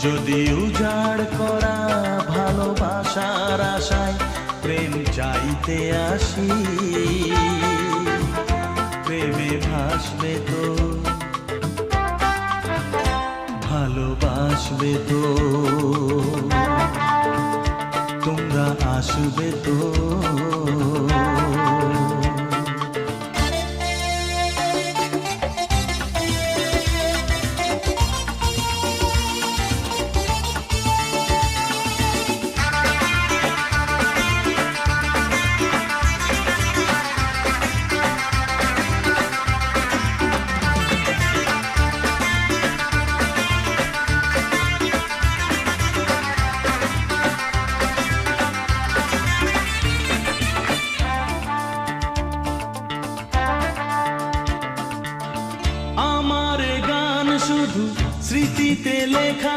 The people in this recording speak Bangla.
যদি উজাড় করা ভালোবাসার আশায় প্রেম চাইতে আসি, প্রেমে ভাসবে তো, ভালোবাসবে তো, তোমরা আসবে তো।